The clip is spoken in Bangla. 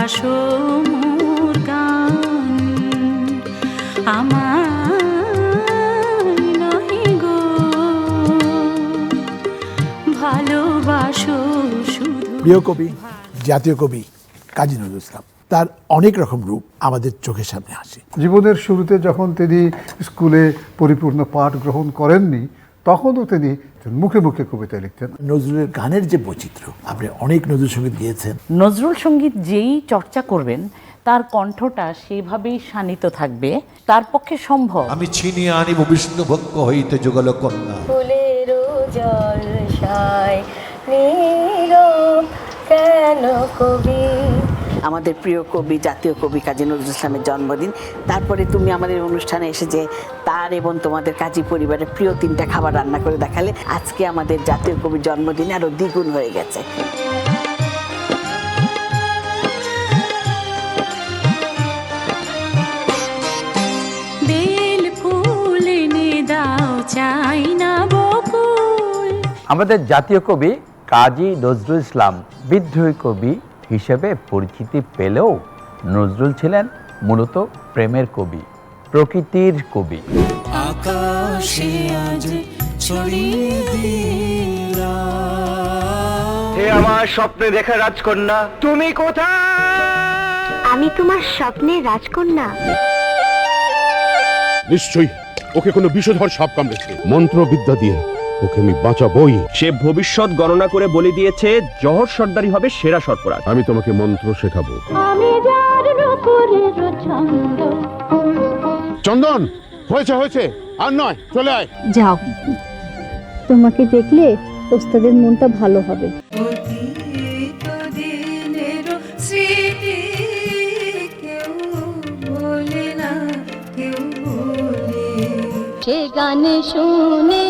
ভালোবাসো মোর গান আমার নহি গো ভালোবাসো শুধু। প্রিয় কবি, জাতীয় কবি কাজী নজরুল ইসলাম, তার অনেক রকম রূপ আমাদের চোখের সামনে আসে। জীবনের শুরুতে যখন তিনি স্কুলে পরিপূর্ণ পাঠ গ্রহণ করেননি, তখনও তিনি মুখে মুখে কবিতা লিখতেন। নজরুলের গানের যে বৈচিত্র্য, আপনি অনেক নজরুল সঙ্গীত গিয়েছেন। নজরুল সঙ্গীত যেই চর্চা করবেন তার কণ্ঠটা সেভাবেই শানিত থাকবে, তার পক্ষে সম্ভব। আমি ছিনিয়ে আনিব বিষ্ণু ভক্ষ হইতে যুগল কন্যা। ফুলের জলসায় নীরব কেন কবি। আমাদের প্রিয় কবি, জাতীয় কবি কাজী নজরুল ইসলামের জন্মদিন। তারপরে তুমি আমাদের অনুষ্ঠানে এসে যে তার এবং তোমাদের কাজী পরিবারের প্রিয় 3টা খাবার রান্না করে দেখালে আজকে আমাদের জাতীয় কবির জন্মদিনে আরো দ্বিগুণ হয়ে গেছে। বেল ফুল এনে দাও চাই না বকুল। আমাদের জাতীয় কবি কাজী নজরুল ইসলাম বিদ্রোহী কবি হিসেবে পরিচিতি পেলেও নজরুল ছিলেন মূলত প্রেমের কবি, প্রকৃতির কবি। আকাশে আজ ছড়িয়ে দিলাম হে আমার স্বপ্নে দেখা রাজকন্যা, তুমি কোথায়? আমি তোমার স্বপ্নের রাজকন্যা। নিশ্চয়ই ওকে কোনো বিষধর সাপ কামড়েছে। মন্ত্রবিদ্যা দিয়ে ওকে আমি বাঁচাবই। সে ভবিষ্যৎ গণনা করে বলে দিয়েছে জহর সর্দারি হবে সেরা সর্পরাজ। আমি তোমাকে মন্ত্র শেখাবো। আমি যার রূপের ছন্দ। চন্দন, হয়েছে হয়েছে, আর নয়, চলে আয়। যাও, তোমাকে দেখলে ওস্তাদের মনটা ভালো হবে। স্মৃতি কেউ বলে না, কেউ বলে সে গানে শুনে